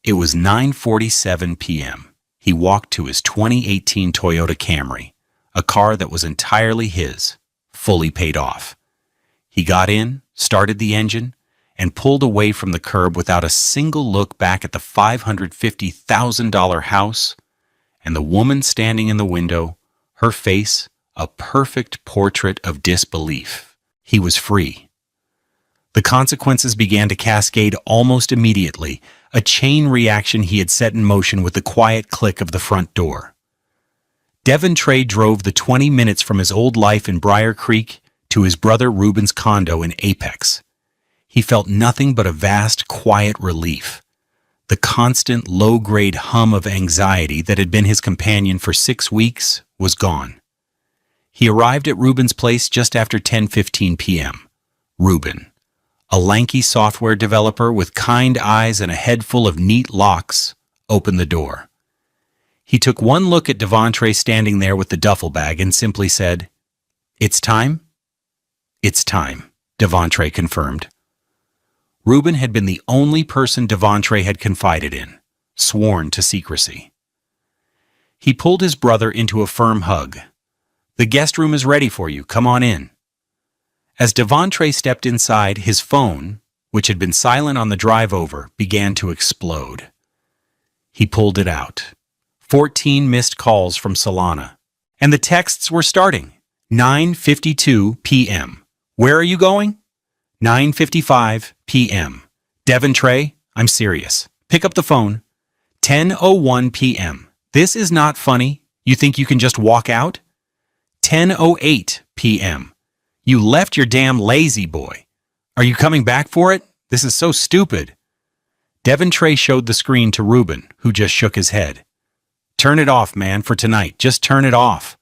It was 9:47 p.m. He walked to his 2018 Toyota Camry, a car that was entirely his, fully paid off. He got in, started the engine, and pulled away from the curb without a single look back at the $550,000 house and the woman standing in the window, her face a perfect portrait of disbelief. He was free. The consequences began to cascade almost immediately, a chain reaction he had set in motion with the quiet click of the front door. Devontre drove the 20 minutes from his old life in Briar Creek to his brother Ruben's condo in Apex. He felt nothing but a vast, quiet relief. The constant, low-grade hum of anxiety that had been his companion for 6 weeks was gone. He arrived at Ruben's place just after 10:15 p.m. Ruben, a lanky software developer with kind eyes and a head full of neat locks, opened the door. He took one look at Devontre standing there with the duffel bag and simply said, "It's time?" "It's time," Devontre confirmed. Ruben had been the only person Devontre had confided in, sworn to secrecy. He pulled his brother into a firm hug. "The guest room is ready for you. Come on in." As Devontre stepped inside, his phone, which had been silent on the drive over, began to explode. He pulled it out. 14 missed calls from Solana. And the texts were starting. 9:52 p.m. "Where are you going?" 9:55 p.m. "Devontre, I'm serious. Pick up the phone." 10:01 p.m. "This is not funny. You think you can just walk out?" 10:08 p.m. "You left your damn lazy boy. Are you coming back for it? This is so stupid." Devontre showed the screen to Ruben, who just shook his head. "Turn it off, man, for tonight. Just turn it off."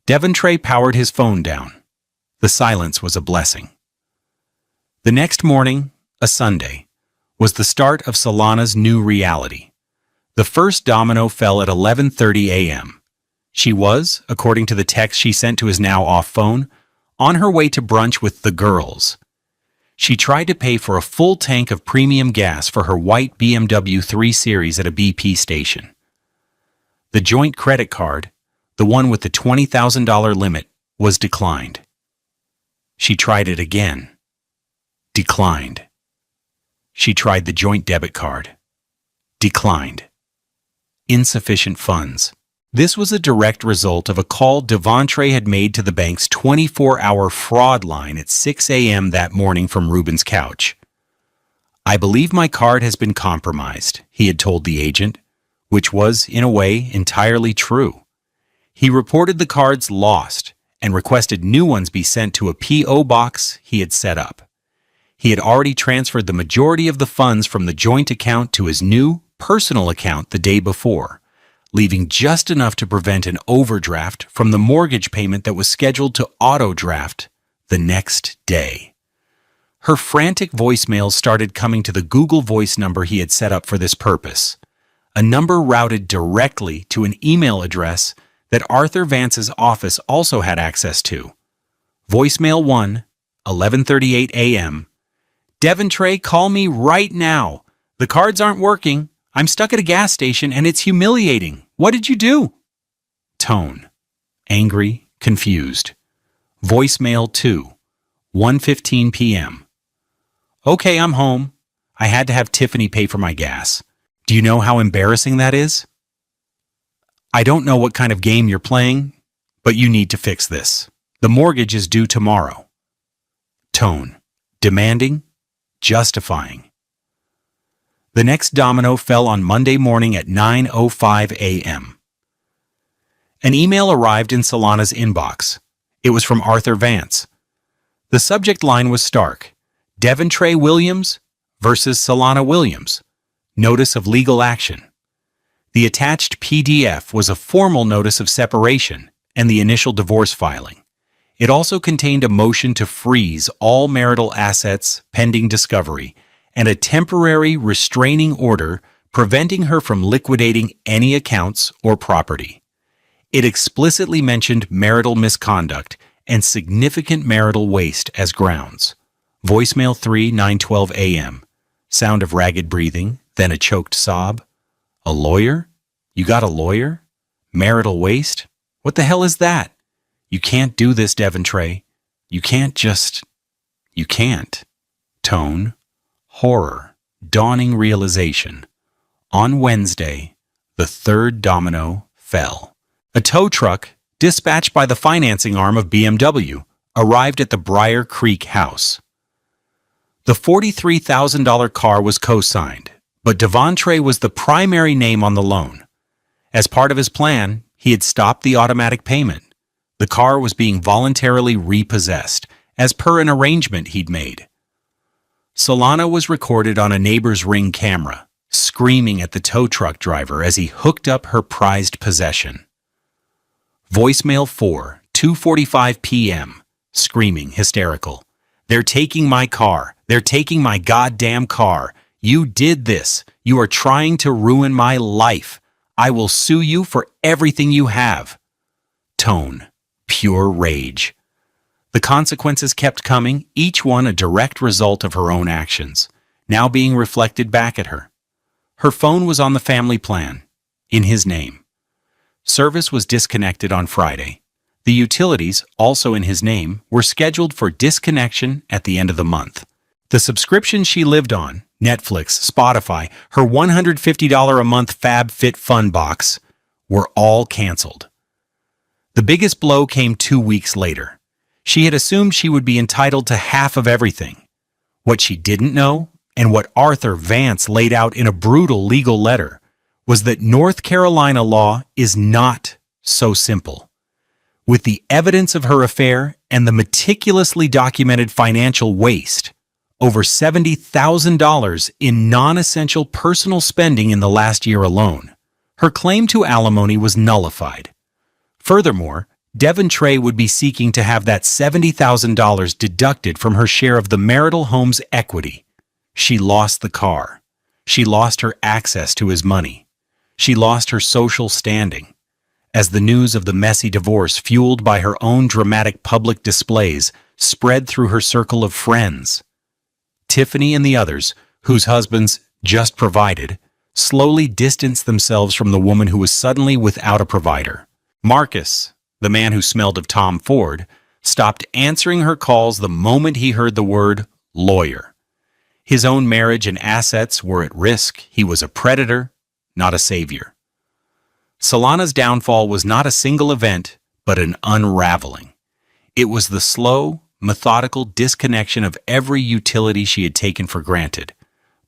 Devontre powered his phone down. The silence was a blessing. The next morning, a Sunday, was the start of Solana's new reality. The first domino fell at 11:30 a.m. She was, according to the text she sent to his now-off phone, on her way to brunch with the girls. She tried to pay for a full tank of premium gas for her white BMW 3 Series at a BP station. The joint credit card, the one with the $20,000 limit, was declined. She tried it again. Declined. She tried the joint debit card. Declined. Insufficient funds. This was a direct result of a call Devontre had made to the bank's 24-hour fraud line at 6 a.m. that morning from Ruben's couch. "I believe my card has been compromised," he had told the agent. which was, in a way, entirely true. He reported the cards lost and requested new ones be sent to a P.O. box he had set up. He had already transferred the majority of the funds from the joint account to his new personal account the day before, leaving just enough to prevent an overdraft from the mortgage payment that was scheduled to auto-draft the next day. Her frantic voicemails started coming to the Google Voice number he had set up for this purpose, a number routed directly to an email address that Arthur Vance's office also had access to. Voicemail 1, 11:38 a.m. Devontre, call me right now. The cards aren't working. I'm stuck at a gas station and it's humiliating. What did you do? Tone: angry, confused. Voicemail 2, 1:15 p.m. Okay, I'm home. I had to have Tiffany pay for my gas. Do you know how embarrassing that is? I don't know what kind of game you're playing, but you need to fix this. The mortgage is due tomorrow. Tone: demanding, justifying. The next domino fell on Monday morning at 9:05 a.m. An email arrived in Solana's inbox. It was from Arthur Vance. The subject line was stark: Devontre Williams versus Solana Williams. Notice of legal action. The attached PDF was a formal notice of separation and the initial divorce filing. It also contained a motion to freeze all marital assets pending discovery and a temporary restraining order preventing her from liquidating any accounts or property. It explicitly mentioned marital misconduct and significant marital waste as grounds. Voicemail 3, 9:12 a.m. Sound of ragged breathing, then a choked sob. A lawyer? You got a lawyer? Marital waste? What the hell is that? You can't do this, Devontre. You can't. Tone: horror, dawning realization. On Wednesday, the third domino fell. A tow truck, dispatched by the financing arm of BMW, arrived at the Briar Creek house. The $43,000 car was co-signed, but Devontre was the primary name on the loan. As part of his plan, he had stopped the automatic payment. The car was being voluntarily repossessed, as per an arrangement he'd made. Solana was recorded on a neighbor's Ring camera, screaming at the tow truck driver as he hooked up her prized possession. Voicemail 4, 2:45 p.m., screaming, hysterical. They're taking my car. They're taking my goddamn car. You did this. You are trying to ruin my life. I will sue you for everything you have. Tone: pure rage. The consequences kept coming, each one a direct result of her own actions, now being reflected back at her. Her phone was on the family plan, in his name. Service was disconnected on Friday. The utilities, also in his name, were scheduled for disconnection at the end of the month. The subscriptions she lived on, Netflix, Spotify, her $150 a month FabFitFun box, were all canceled. The biggest blow came 2 weeks later. She had assumed she would be entitled to half of everything. What she didn't know, and what Arthur Vance laid out in a brutal legal letter, was that North Carolina law is not so simple. With the evidence of her affair and the meticulously documented financial waste, over $70,000 in non-essential personal spending in the last year alone, her claim to alimony was nullified. Furthermore, Devontre would be seeking to have that $70,000 deducted from her share of the marital home's equity. She lost the car. She lost her access to his money. She lost her social standing. As the news of the messy divorce, fueled by her own dramatic public displays, spread through her circle of friends, Tiffany and the others, whose husbands just provided, slowly distanced themselves from the woman who was suddenly without a provider. Marcus, the man who smelled of Tom Ford, stopped answering her calls the moment he heard the word lawyer. His own marriage and assets were at risk. He was a predator, not a savior. Solana's downfall was not a single event, but an unraveling. It was the slow, methodical disconnection of every utility she had taken for granted,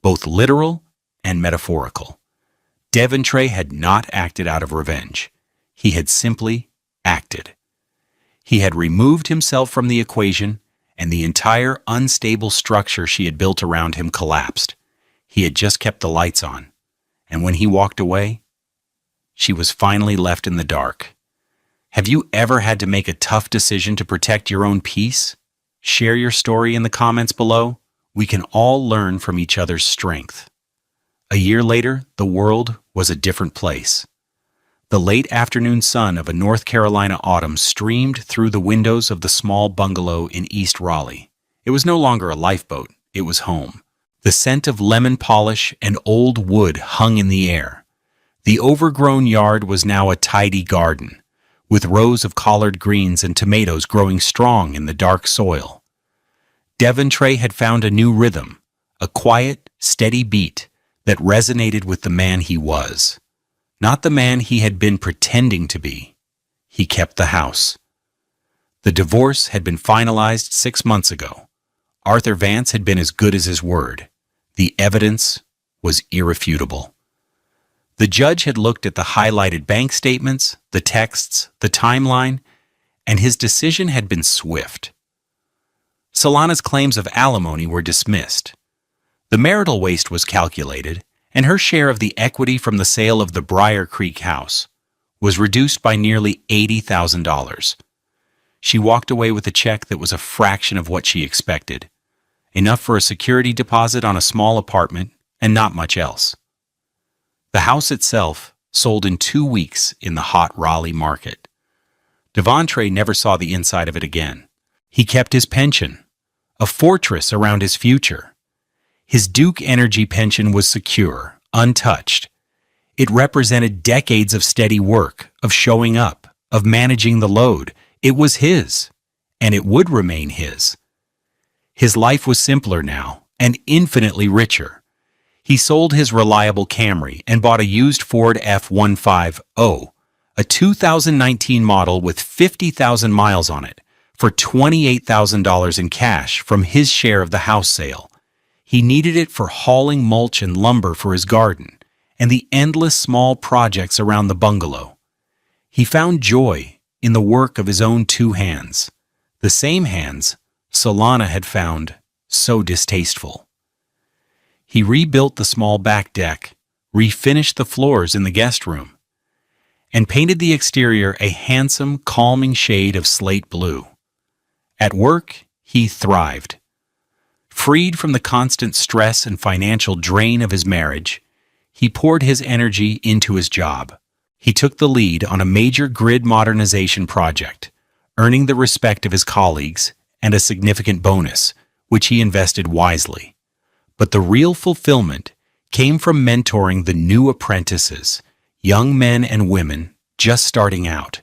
both literal and metaphorical. Devontre had not acted out of revenge. He had simply acted. He had removed himself from the equation, and the entire unstable structure she had built around him collapsed. He had just kept the lights on, and when he walked away, she was finally left in the dark. Have you ever had to make a tough decision to protect your own peace? Share your story in the comments below. We can all learn from each other's strength. A year later, the world was a different place. The late afternoon sun of a North Carolina autumn streamed through the windows of the small bungalow in East Raleigh. It was no longer a lifeboat, it was home. The scent of lemon polish and old wood hung in the air. The overgrown yard was now a tidy garden, with rows of collard greens and tomatoes growing strong in the dark soil. Devontre had found a new rhythm, a quiet, steady beat that resonated with the man he was. Not the man he had been pretending to be. He kept the house. The divorce had been finalized 6 months ago. Arthur Vance had been as good as his word. The evidence was irrefutable. The judge had looked at the highlighted bank statements, the texts, the timeline, and his decision had been swift. Solana's claims of alimony were dismissed. The marital waste was calculated, and her share of the equity from the sale of the Briar Creek house was reduced by nearly $80,000. She walked away with a check that was a fraction of what she expected, enough for a security deposit on a small apartment and not much else. The house itself sold in 2 weeks in the hot Raleigh market. Devontre never saw the inside of it again. He kept his pension, a fortress around his future. His Duke Energy pension was secure, untouched. It represented decades of steady work, of showing up, of managing the load. It was his, and it would remain his. His life was simpler now, and infinitely richer. He sold his reliable Camry and bought a used Ford F-150, a 2019 model with 50,000 miles on it, for $28,000 in cash from his share of the house sale. He needed it for hauling mulch and lumber for his garden and the endless small projects around the bungalow. He found joy in the work of his own 2 hands, the same hands Solana had found so distasteful. He rebuilt the small back deck, refinished the floors in the guest room, and painted the exterior a handsome, calming shade of slate blue. At work, he thrived. Freed from the constant stress and financial drain of his marriage, he poured his energy into his job. He took the lead on a major grid modernization project, earning the respect of his colleagues and a significant bonus, which he invested wisely. But the real fulfillment came from mentoring the new apprentices, young men and women just starting out.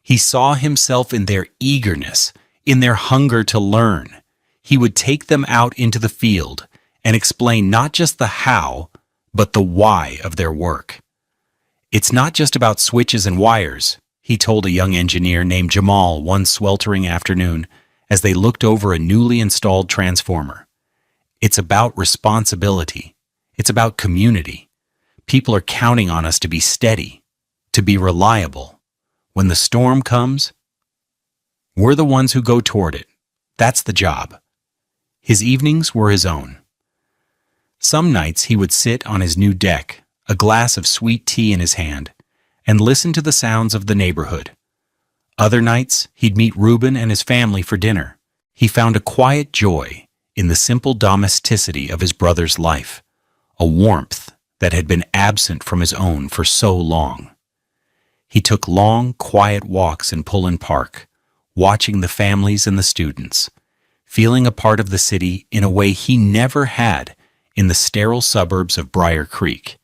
He saw himself in their eagerness, in their hunger to learn. He would take them out into the field and explain not just the how, but the why of their work. It's not just about switches and wires, he told a young engineer named Jamal one sweltering afternoon as they looked over a newly installed transformer. It's about responsibility. It's about community. People are counting on us to be steady, to be reliable. When the storm comes, we're the ones who go toward it. That's the job. His evenings were his own. Some nights he would sit on his new deck, a glass of sweet tea in his hand, and listen to the sounds of the neighborhood. Other nights he'd meet Reuben and his family for dinner. He found a quiet joy in the simple domesticity of his brother's life, a warmth that had been absent from his own for so long. He took long, quiet walks in Pullen Park, watching the families and the students, feeling a part of the city in a way he never had in the sterile suburbs of Briar Creek.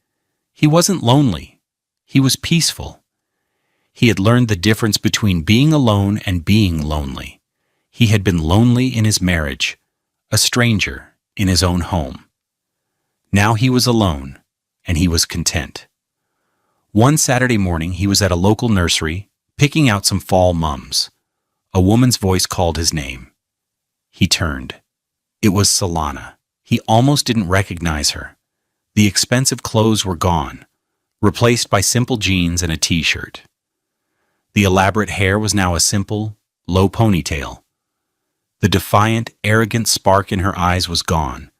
He wasn't lonely. He was peaceful. He had learned the difference between being alone and being lonely. He had been lonely in his marriage, a stranger in his own home. Now he was alone, and he was content. One Saturday morning he was at a local nursery, picking out some fall mums. A woman's voice called his name. He turned. It was Solana. He almost didn't recognize her. The expensive clothes were gone. replaced by simple jeans and a t-shirt. The elaborate hair was now a simple, low ponytail. The defiant, arrogant spark in her eyes was gone,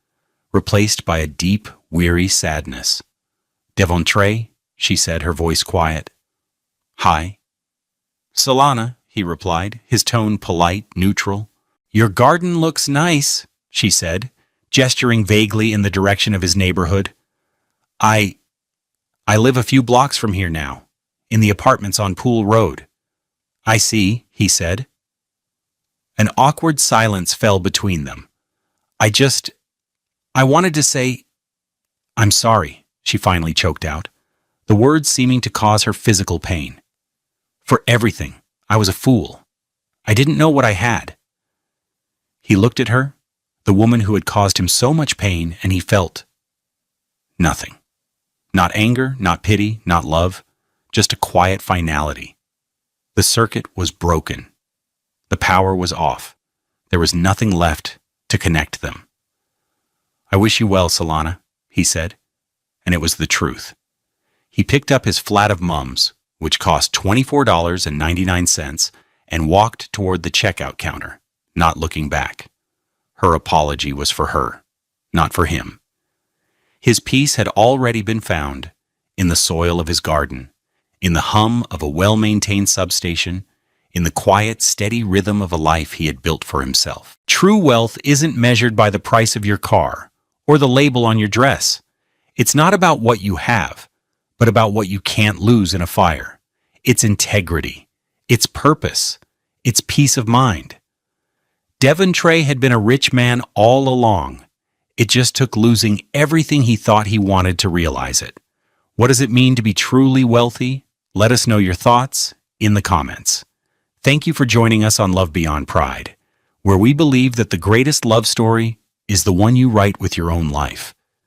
replaced by a deep, weary sadness. "Devontre," she said, her voice quiet. "Hi." "Solana," he replied, his tone polite, neutral. "Your garden looks nice," she said, gesturing vaguely in the direction of his neighborhood. I live a few blocks from here now, in the apartments on Pool Road." "I see," he said. An awkward silence fell between them. I wanted to say, "I'm sorry," she finally choked out, the words seeming to cause her physical pain. "For everything. I was a fool. I didn't know what I had." He looked at her, the woman who had caused him so much pain, and he felt nothing. Not anger, not pity, not love, just a quiet finality. The circuit was broken. The power was off. There was nothing left to connect them. "I wish you well, Solana," he said, and it was the truth. He picked up his flat of mums, which cost $24.99, and walked toward the checkout counter, not looking back. Her apology was for her, not for him. His peace had already been found in the soil of his garden, in the hum of a well-maintained substation, in the quiet, steady rhythm of a life he had built for himself. True wealth isn't measured by the price of your car or the label on your dress. It's not about what you have, but about what you can't lose in a fire. It's integrity, it's purpose, it's peace of mind. Devontre had been a rich man all along. It just took losing everything he thought he wanted to realize it. What does it mean to be truly wealthy? Let us know your thoughts in the comments. Thank you for joining us on Love Beyond Pride, where we believe that the greatest love story is the one you write with your own life.